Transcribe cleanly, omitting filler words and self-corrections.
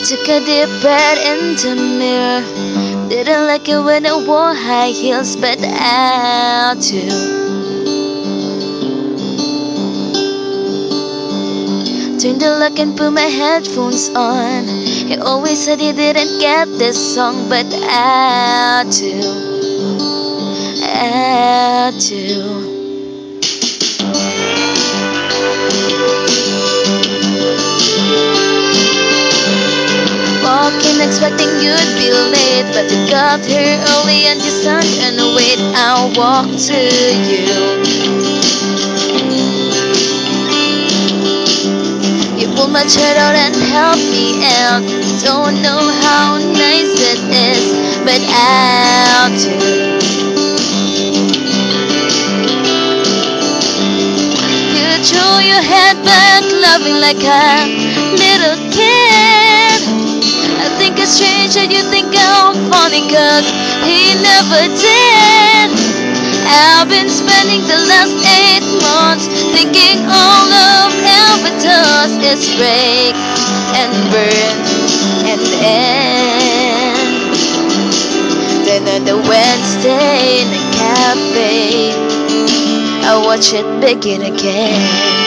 Took a deep breath in the mirror. Didn't like it when I wore high heels, but I do. Turned the lock and put my headphones on. He always said he didn't get this song, but I do. I do. Walking expecting you'd be late, but you got here early and you stand and wait. I'll walk to you. You pull my chair out and help me out. Don't know how nice it is, but I'll do. You throw your head back, laughing like a little kid. I think it's strange that you think I'm funny, cause he never did. I've been spending the last 8 months thinking all of ever does is break and burn and end. Then on the Wednesday in a cafe, I watch it begin again.